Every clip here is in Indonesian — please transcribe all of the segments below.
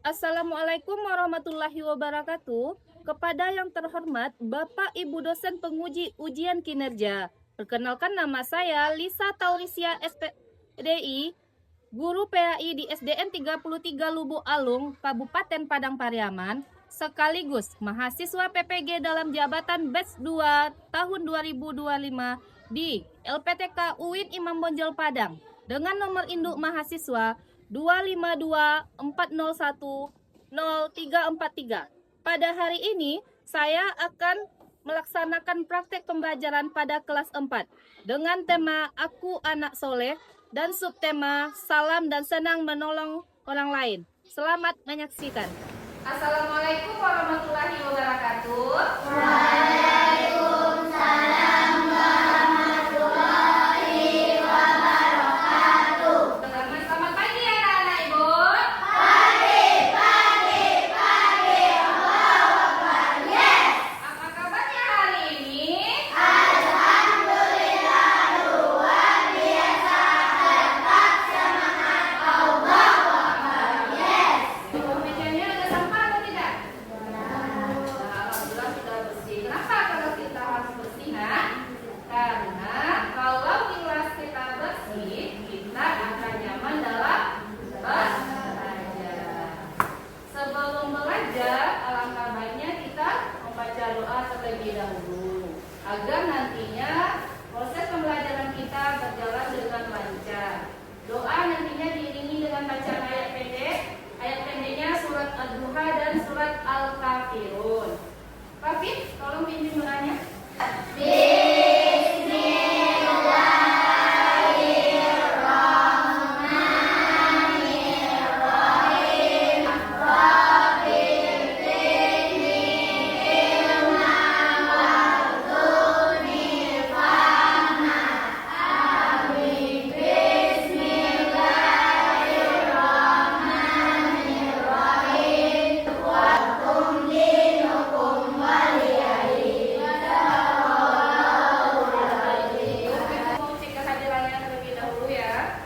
Assalamualaikum warahmatullahi wabarakatuh. Kepada yang terhormat Bapak Ibu dosen penguji ujian kinerja. Perkenalkan, nama saya Lisa Taurisia SPDI, guru PAI di SDN 33 Lubuk Alung, Kabupaten Padang Pariaman, sekaligus mahasiswa PPG dalam jabatan batch 2 tahun 2025 di LPTK UIN Imam Bonjol Padang dengan nomor induk mahasiswa 25240100343. Pada hari ini saya akan melaksanakan praktek pembelajaran pada kelas 4 dengan tema Aku Anak Soleh dan subtema Salam dan Senang Menolong Orang Lain. Selamat menyaksikan. Assalamualaikum warahmatullahi wabarakatuh. Waalaikumsalam warahmatullahi wabarakatuh. Selamat pagi anak-anak Ibu. Pagi, Allahu Akbar, yes. Apa kabarnya hari ini? Alhamdulillah, luar biasa, tetap semangat, Allahu Akbar, yes. Mejanya ada sampah atau tidak? Alhamdulillah sudah bersih. Kenapa kalau kita harus bersih, Nak? Karena kalau kelas kita bersih, kita akan nyaman dalam belajar. Sebelum belajar, alangkah baiknya kita membaca doa terlebih dahulu agar nantinya proses pembelajaran kita berjalan dengan lancar. Doa nantinya diiringi dengan bacaan ayat pendek. Ayat pendeknya surat Ad-Duha dan surat Al-Kafirun. Papin, tolong pimpin doanya. Bismillahirrahmanirrahim. Rabbil ghfirli warhamni fahma. Amin. Bismillahirrahmanirrahim. Wakum dinukum waliyadin. Mau cek kehadirannya terlebih dahulu ya.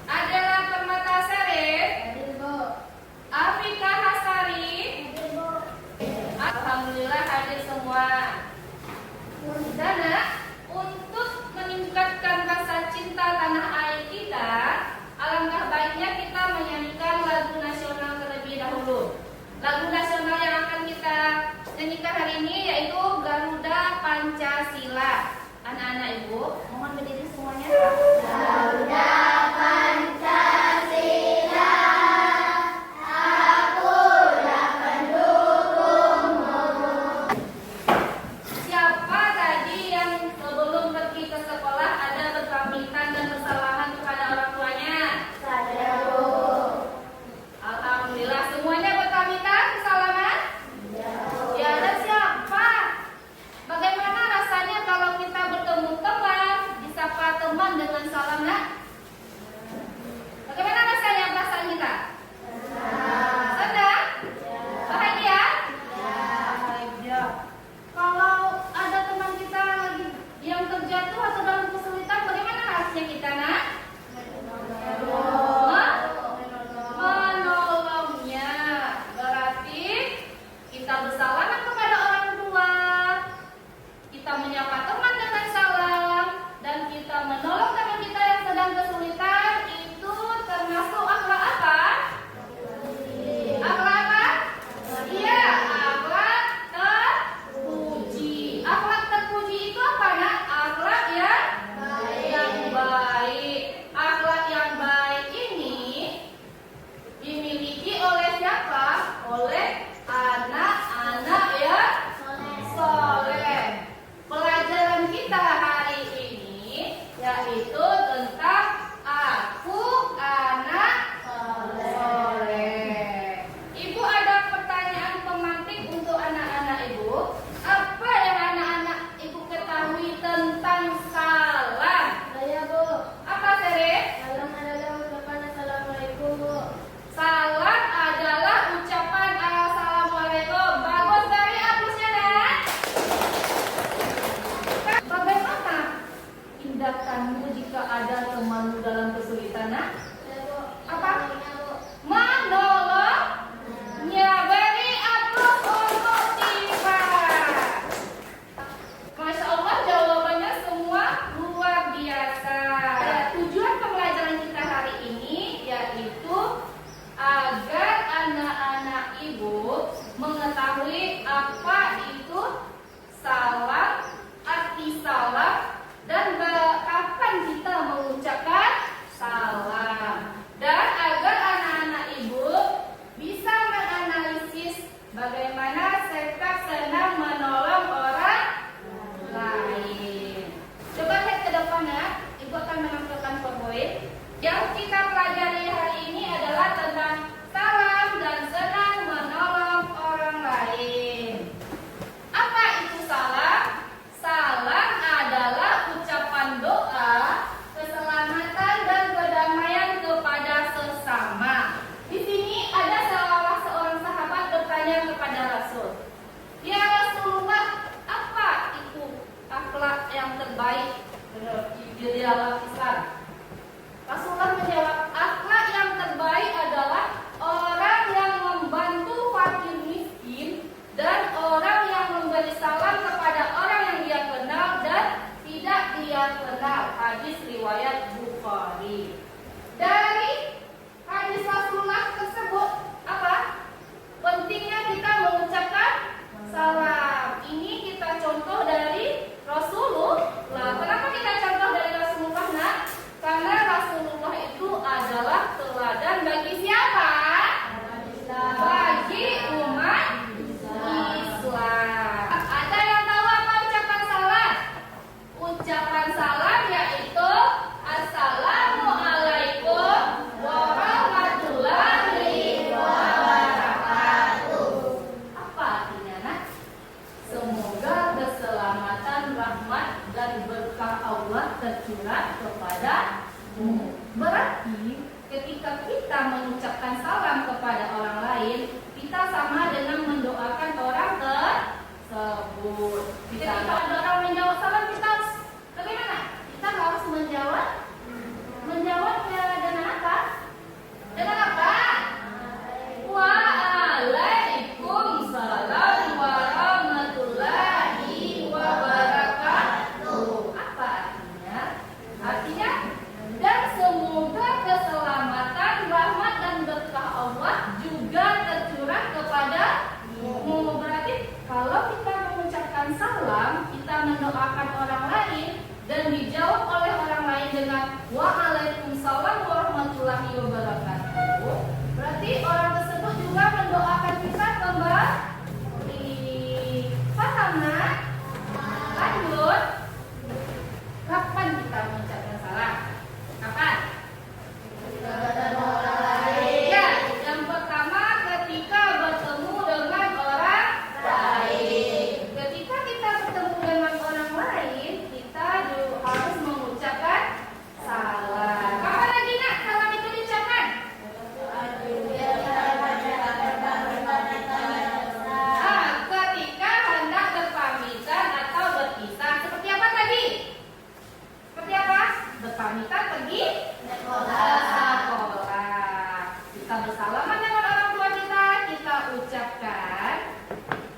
Adalah Permata Serif, Afrika Hasari. Alhamdulillah hadir semua. Dana, untuk meningkatkan rasa cinta tanah air kita, alangkah baiknya kita menyanyikan lagu nasional terlebih dahulu. Lagu nasional yang akan kita nyanyikan hari ini yaitu Garuda Pancasila. Anak-anak Ibu, mohon berdiri semuanya. Garuda Pancasila, akulah pendukungmu. Siapa tadi yang sebelum pergi ke sekolah ada berpamitan dan bersalahan kepada orang tuanya? Saya Bu. Alhamdulillah, semuanya berpamitan, bersalaman? Ya, dan siapa? Bagaimana rasanya kalau kita bertemu teman, disapa teman dengan mengetahui apa itu salam, arti salam, dan kapan kita mengucapkan salam. Dan agar anak-anak ibu bisa menganalisis bagaimana sikap senang menolong orang lain. Coba lihat ke depannya, ibu akan menampilkan PowerPoint. Yang kita pelajari hari ini adalah tentang salam dan senang menolong orang lain. Apa itu salam? Salam adalah ucapan doa, keselamatan dan kedamaian kepada sesama. Di sini ada salah seorang sahabat bertanya kepada Rasul, "Ya Rasulullah, apa itu akhlak yang terbaik di dalam Islam?" Rasulullah menjawab, "Akhlak yang terbaik adalah orang yang membantu fakir miskin dan orang yang memberi salam kepada orang yang dia kenal dan tidak dia kenal." Hadis riwayat Bukhari. Dari hadis Rasulullah tersebut apa? Pentingnya kita mengucapkan salam. Ini kita contoh dari Rasulullah. Kenapa kita contoh dari Rasulullah, nak? Karena Rasulullah itu adalah teladan bagi siapa? Bagi umat Islam. Ada yang tahu apa ucapan salam? Ucapan salam yaitu Assalamualaikum warahmatullahi wabarakatuh. Apa artinya, nak? Semoga keselamatan, rahmat, dan berkah Allah tercurah kepadamu. Berarti ketika kita mengucapkan salam kepada orang lain, kita sama dengan mendoakan orang tersebut. Ketika ada orang menjawab salam, kita harus bagaimana? Kita harus menjawabnya dengan apa? Dengan apa? Waalaikumsalam warahmatullahi wabarakatuh. Apa artinya? Artinya, dan semoga keselamatan, rahmat, dan berkah Allah juga tercurah kepadamu. Berarti kalau kita mengucapkan salam, kita mendoakan orang lain dan dijawab oleh orang lain dengan Waalaikumsalam warahmatullahi wabarakatuh, berarti orang tersebut juga mendoakan kita kembali. Paham, nak? Lanjut. Kapan kita mengucapkan salam? Kapan? Ya, yang pertama ketika bertemu dengan orang lain. Ketika kita bertemu dengan orang lain, kita harus mengucapkan salam. Kapan lagi, nak, salam itu diucapkan? Ketika hendak berpamitan atau berpisah. Seperti apa tadi? Seperti apa? Berpamitan pergi sekolah. Kita bersalaman dengan orang tua kita. Kita ucapkan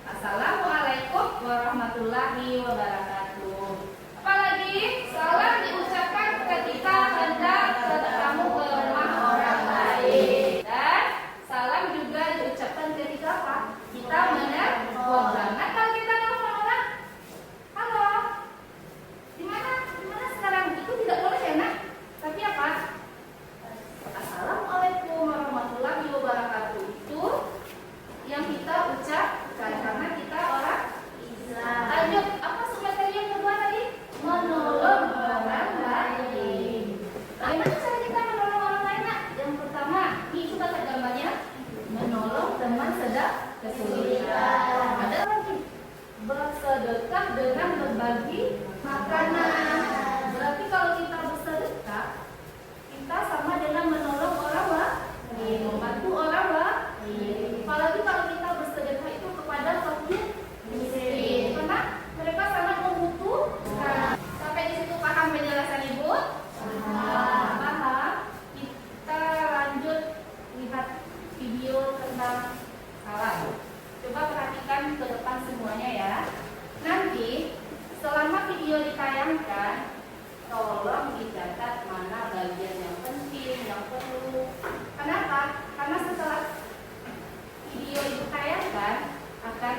Assalamualaikum warahmatullahi wabarakatuh. Apalagi salam diucapkan ketika hendak bertamu ke rumah orang lain. Dan salam juga diucapkan ketika apa? Kita menelpon. Nah, kalau kita nelpon orang, halo, di mana sekarang? Itu tidak boleh ya, nak? Tapi apa? Assalamualaikum warahmatullahi wabarakatuh. Itu yang kita ucapkan karena kita orang Islam. Lanjut, apa materi yang kedua tadi? Menolong orang lain. Bagaimana cara kita menolong orang lain, nak? Yang pertama, ini sudah ada gambarnya. Menolong teman sedang kesulitan. Ada lagi, bersedekah dengan berbagi makanan. Berarti kalau kita bersedekah, kita sama dengan menolong orang lain, membantu orang lain. Apalagi kalau kita bersedekah itu kepada fakir miskin, karena mereka sangat membutuhkan. Sampai di situ paham penjelasan ibu? Paham. Kita lanjut lihat video tentang salam. Coba perhatikan ke depan semuanya ya. Nanti selama video ditayangkan, tolong dicatat mana bagian yang penting, yang perlu. Kenapa? Karena setelah video itu tayangkan akan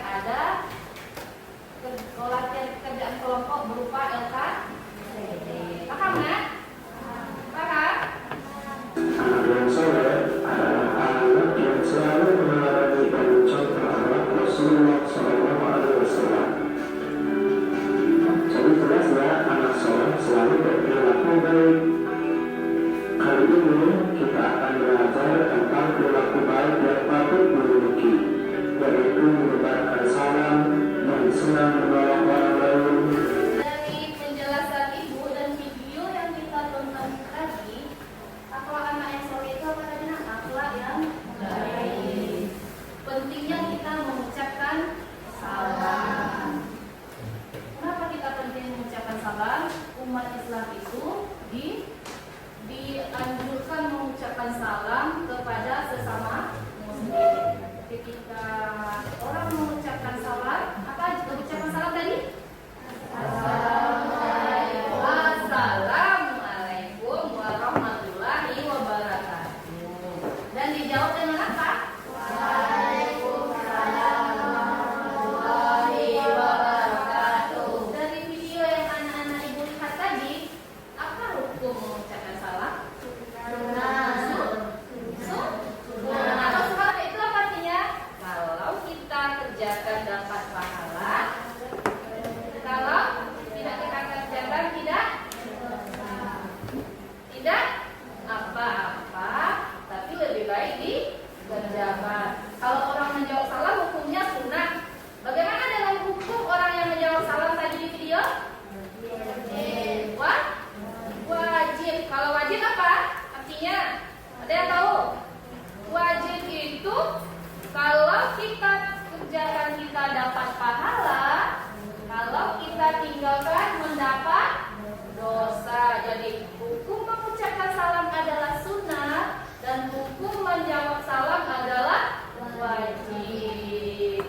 kerjakan dapat pahala. Kalau tidak kita kerjakan tidak apa-apa, tapi lebih baik dikerjakan. Kalau orang menjawab salah hukumnya sunnah. Bagaimana dengan hukum orang yang menjawab salah tadi di video? Wajib. Kalau wajib apa artinya? Ada yang tahu? Wajib itu kalau kita kerjakan kita dapat pahala, kalau kita tinggalkan mendapat dosa. Jadi hukum mengucapkan salam adalah sunnah dan hukum menjawab salam adalah wajib.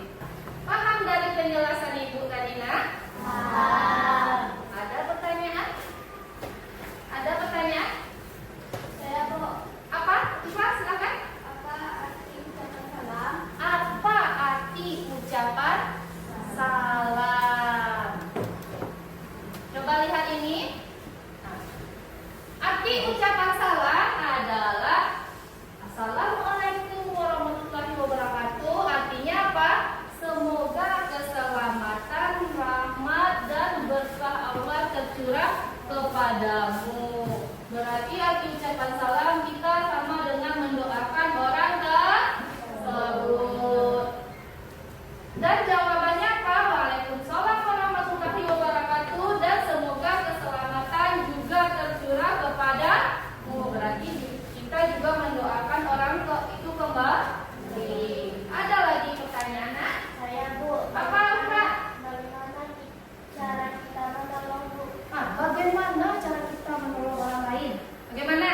Paham dari penjelasan Ibu tadi, Nak? Paham. Ada pertanyaan? Ada pertanyaan? Saya Bu, Apa? Ikhlas, silakan. apa arti ucapan salam? Apa arti ucapan salam? Coba lihat ini. Nah, arti ucapan salam adalah Assalamualaikum warahmatullahi wabarakatuh. Artinya apa? Semoga keselamatan, rahmat dan berkah Allah tercurah kepadamu. Berarti arti ucapan salam kita sama dengan mendoakan orang tersebut. Dan jawabannya apa? Waalaikumsalam warahmatullahi wabarakatuh. Dan semoga keselamatan juga tercurah kepadamu. Berarti kita juga mendoakan orang itu kembali. Ada lagi pertanyaan, Nak? Saya Bu, Apa, Kak? bagaimana cara kita menolong Bu? Bagaimana cara kita menolong orang lain? Bagaimana?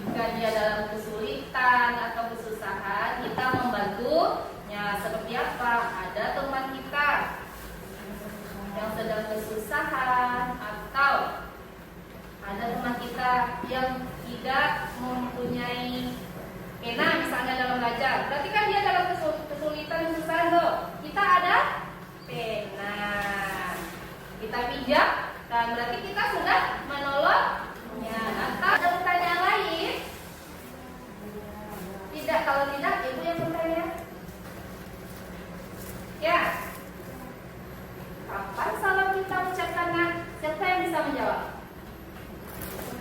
Jika dia dalam kesulitan atau kesusahan, kita membantunya. Seperti apa? Ada teman kita yang sedang kesusahan, atau ada teman kita yang tidak mempunyai pena misalnya dalam belajar. Berarti kan dia dalam kesulitan, kesusahan loh. Kita ada pena, kita pinjam, dan berarti kita sudah menolongnya. Atau ada pertanyaan lain? Tidak, kalau tidak Ibu yang bertanya. Ya. Kapan salam kita ucapkan, Nak? Siapa yang bisa menjawab?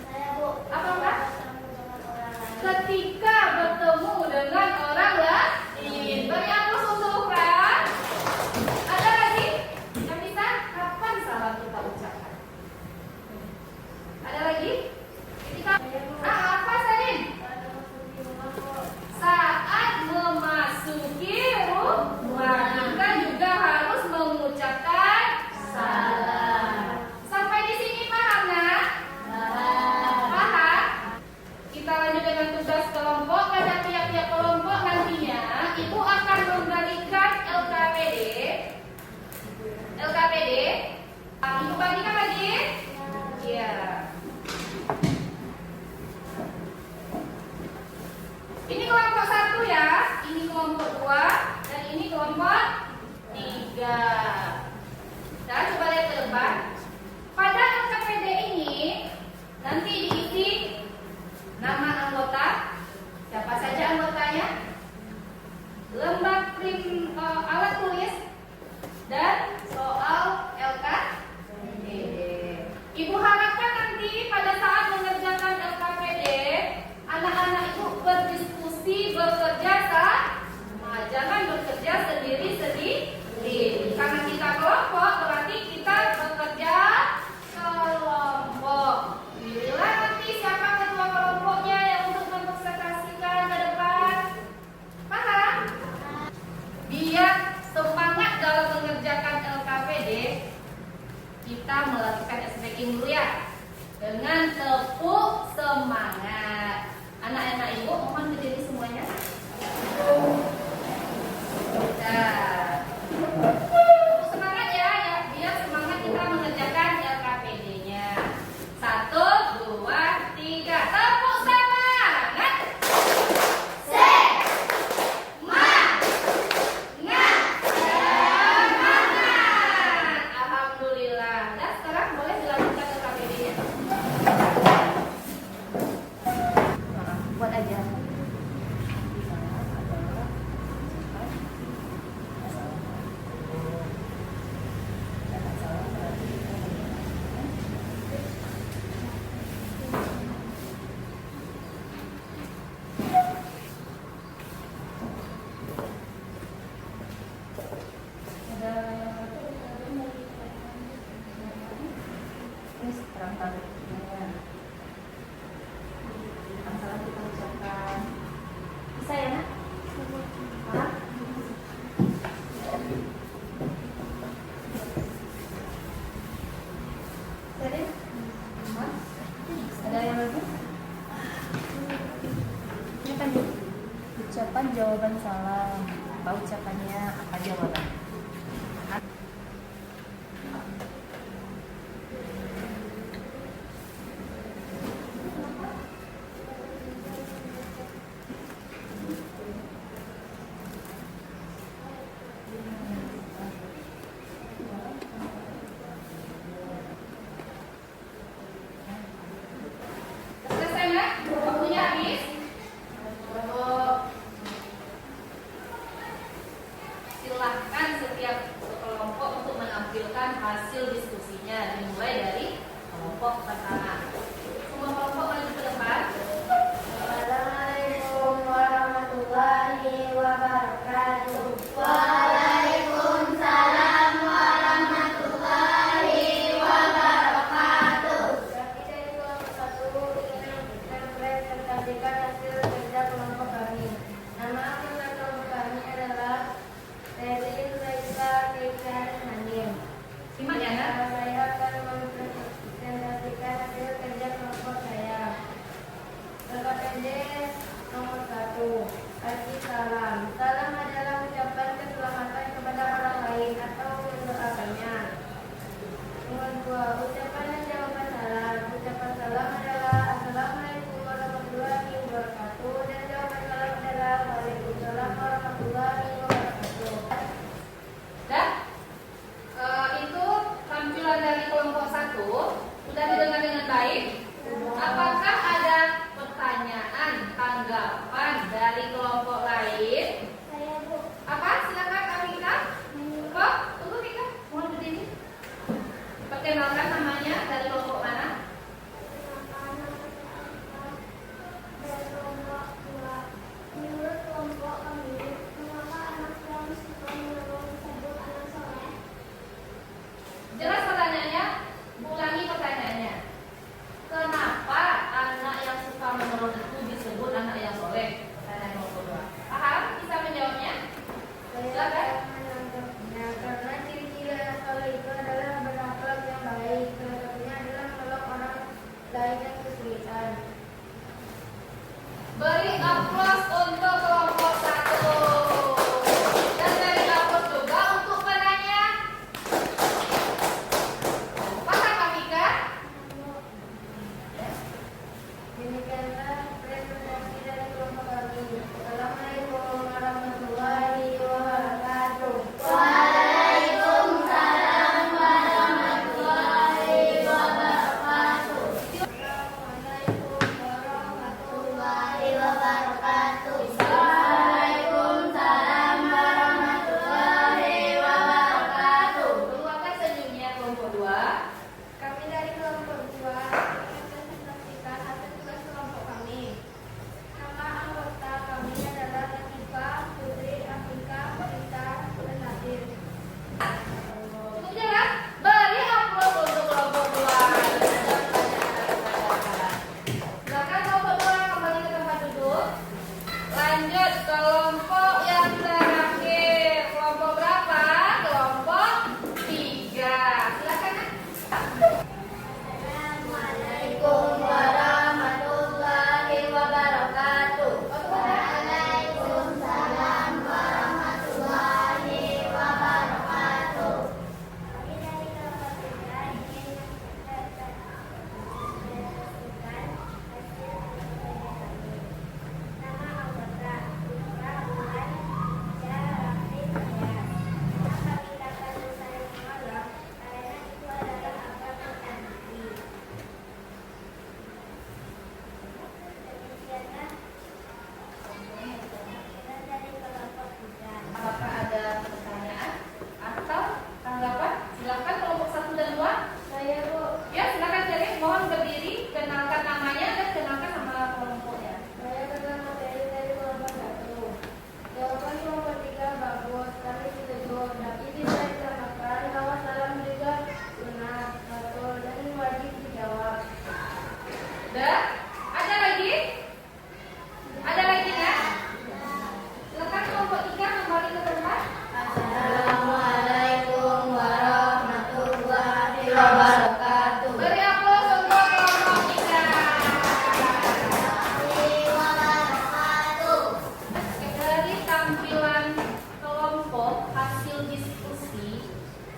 Saya Bu, Apa, Kak? bertemu dengan orang lain. Ketika bertemu dengan orang lain. Beri aplaus untuk Fran. Ada lagi yang bisa? Kapan salam kita ucapkan? Ada lagi? Ketika apa Sarin? Saat memasuki rumah, kita juga harus mengucapkan salam. Sampai di sini paham, Nak? Paham? Kita lanjut dengan tugas kelompok. Pada tiap-tiap kelompok nantinya Ibu akan memberikan LKPD. Ibu bagikan lagi? Iya. Ini kelompok 1 ya, ini kelompok 2, dan ini kelompok 3. Nah, coba lihat ke depan. Pada LKPD ini nanti diisi nama anggota, siapa saja anggotanya, lembar alat tulis, dan soal LKPD. Ibu harapkan nanti pada saat mengerjakan LKPD, anak-anak itu berdiskusi, bekerja sama, jangan bekerja sendiri-sendiri. Karena kita kelompok, berarti kita bekerja kelompok. Pilihlah nanti siapa ketua kelompoknya yang untuk mempresentasikan ke depan. Paham? Biar semangat dalam mengerjakan LKPD, kita melakukan speaking dulu ya, dengan tepuk semangat. Anak-anak Ibu mohon berdiri semuanya. Nah, tepuk semangat ya, biar semangat kita mengerjakan LKPD-nya. 1, 2, 3, tepuk semangat. Semangat. Alhamdulillah. Dan sekarang boleh dilanjutkan LKPD-nya. Buat aja. Ada ini sekarang tarik. Salam kita ucapkan. Bisa ya, Nak? Hah? Serius? Hah? Ada yang lagi? Ini kan ucapan jawaban salam. Apa ucapannya? Apa jawaban? Selesai nggak? Waktunya habis. Silahkan setiap kelompok untuk menampilkan hasil diskusinya dimulai dari kelompok pertama. Semua kelompok maju ke depan. Assalamualaikum warahmatullahi wabarakatuh. Waalaikumsalam warahmatullahi wabarakatuh. Kami dari kelompok 1 ingin memberikan presentasikan hasil kerja kelompok kami. Nama anggota kelompok kami adalah Teddy Laisa Keishan Hanim. Simak ya, Nak. Saya akan mempresentasikan hasil kerja kelompok saya. Kata pendek nomor 1, arti salam. Salam adalah ucapan keselamatan kepada orang lain atau mendoakannya. Nomor 2, ucapan dan jawaban salam. Ucapan salam adalah Assalamualaikum warahmatullahi wabarakatuh dan jawaban salam adalah Waalaikumsalam warahmatullahi wabarakatuh. Dan itu tampilan dari kelompok 1 sudah didengar dengan baik. Apakah ada pertanyaan, tanggapan dari kelompok lain? Saya Bu. Apa? Silakan Amika. Kok? Tunggu Mika. Mohon berdiri. Perkenalkan namanya dari kelompok mana? Menurut kelompok kami, mengapa anak yang suka menolong disebut anak soleh? Jelas pertanyaannya? Ulangi pertanyaannya. Kenapa anak yang suka menolong itu disebut anak yang soleh? Pertanyaan nomor 2. Paham? Bisa menjawabnya? Saya menanggapnya karena ciri-ciri anak soleh itu adalah berakhlak yang baik. Salah satunya adalah menolong orang lain yang kesulitan. Beri aplaus untuk kelompok 1. Dan beri aplaus juga untuk penanya. Paham Amika? Demikianlah presentasi dari kelompok kami. Assalamualaikum warahmatullahi wabarakatuh. Waalaikumsalam warahmatullahi wabarakatuh. Assalamualaikum warahmatullahi wabarakatuh.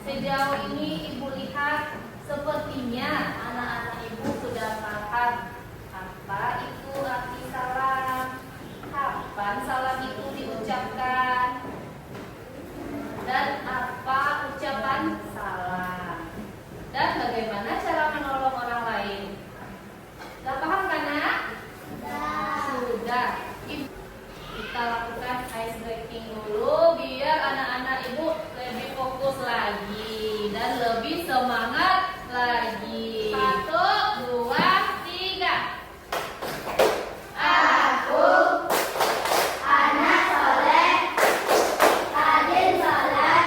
Sejauh ini Ibu lihat sepertinya anak-anak Ibu sudah paham apa itu arti salam, kapan salam itu diucapkan, dan apa ucapan salam, dan bagaimana cara menolong orang lain. Sudah paham kan, Nak? Sudah. Kita lakukan ice breaking dulu biar anak-anak Ibu lebih fokus lagi dan lebih semangat lagi. 1, 2, 3. Aku anak soleh, rajin sholat,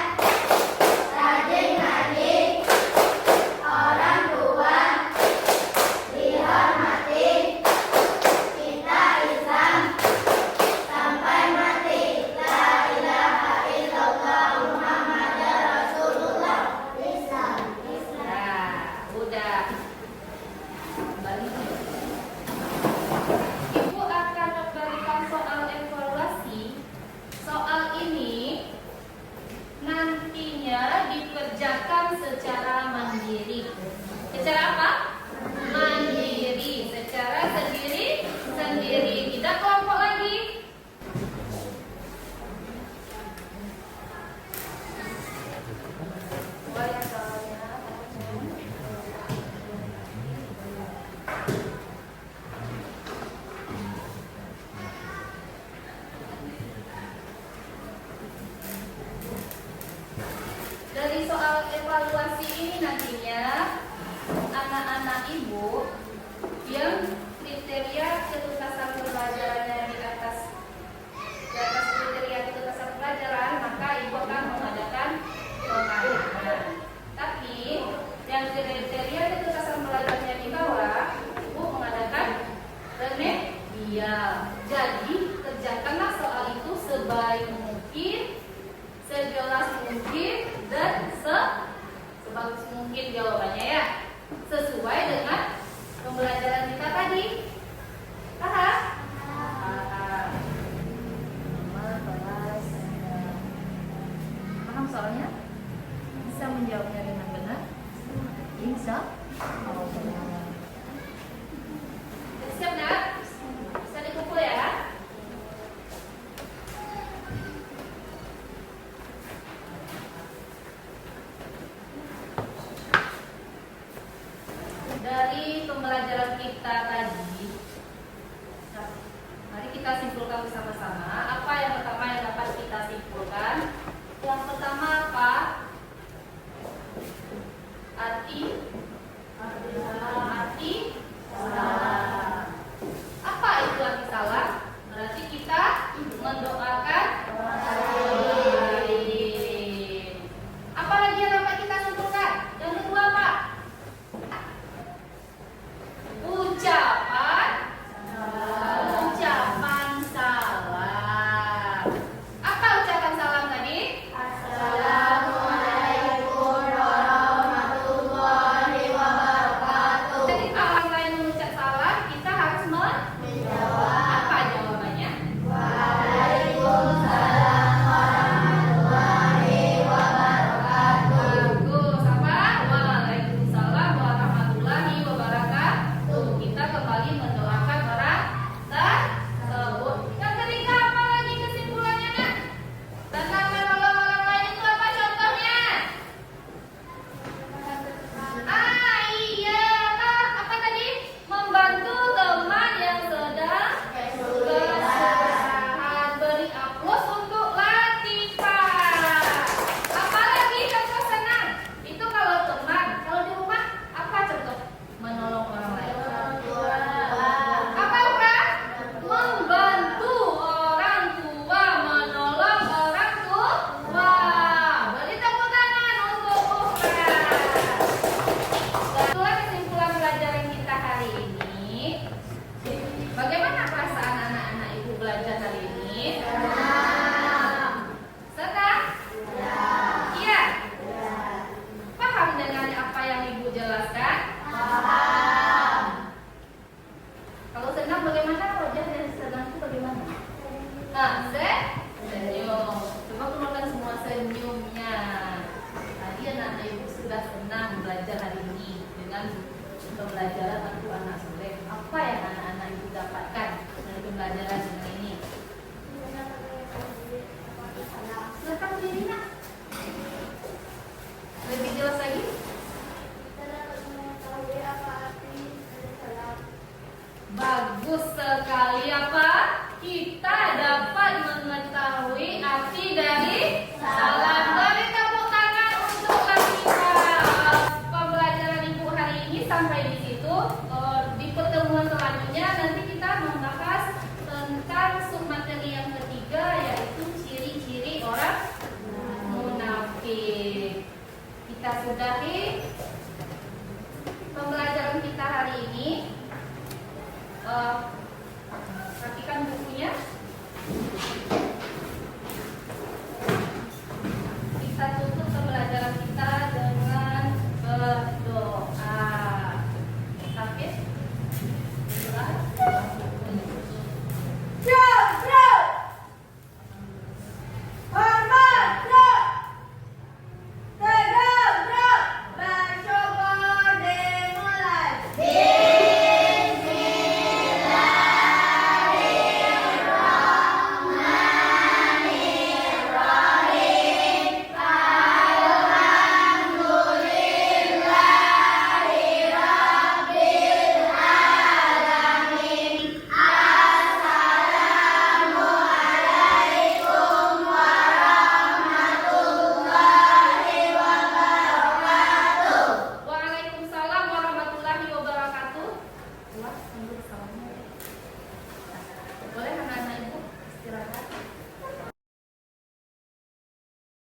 rajin ngaji, orang tua dihormati, kita Islam sampai mati. La ilaha illallah Muhammadar Rasulullah. Islam. Nah, udah. Kembali. Ibu akan memberikan soal evaluasi. Soal ini nantinya dikerjakan secara mandiri. Secara apa? Mandiri. Secara sendiri. Tidak kelompok lagi. Boleh soalnya. Dari soal evaluasi ini nantinya anak-anak Ibu yang kriteria ketuntasan pembelajarannya di atas kriteria ketuntasan pelajaran, maka Ibu akan mengadakan pengajaran. Tapi yang kriteria ketuntasan pelajarannya di bawah, Ibu mengadakan remedial. Jadi kerjakanlah soal itu sebaik mungkin, sejelas mungkin, dan sebagus mungkin jawabannya ya, sesuai dengan pembelajaran kita tadi. Paham? Paham. Paham soalnya? Bisa menjawabnya dengan benar? Bisa? Oh, benar. Siap, Nak? Bisa dikumpul ya? Dari pembelajaran kita tadi, mari kita simpulkan bersama-sama. Apa yang pertama yang dapat kita simpulkan? Yang pertama apa? Arti salam. Apa itu arti salam? Berarti kita mendoakan orang lain. Apa lagi yang dapat kita simpulkan? Yang kedua apa? Ucap sudah senang belajar hari ini dengan pembelajaran Al-Quran As-Soleh. Apa yang anak-anak itu dapatkan dari pembelajaran dengan ini? Silakan berdiri, Nak. Lebih jelas lagi? Bagus sekali apa? Kita dapat mengetahui arti dari salam. Beri tepuk tangan untuk kita. Pembelajaran Ibu hari ini sampai di situ. Di pertemuan selanjutnya nanti kita membahas tentang submateri yang ketiga, yaitu ciri-ciri orang munafik. Kita sudahi.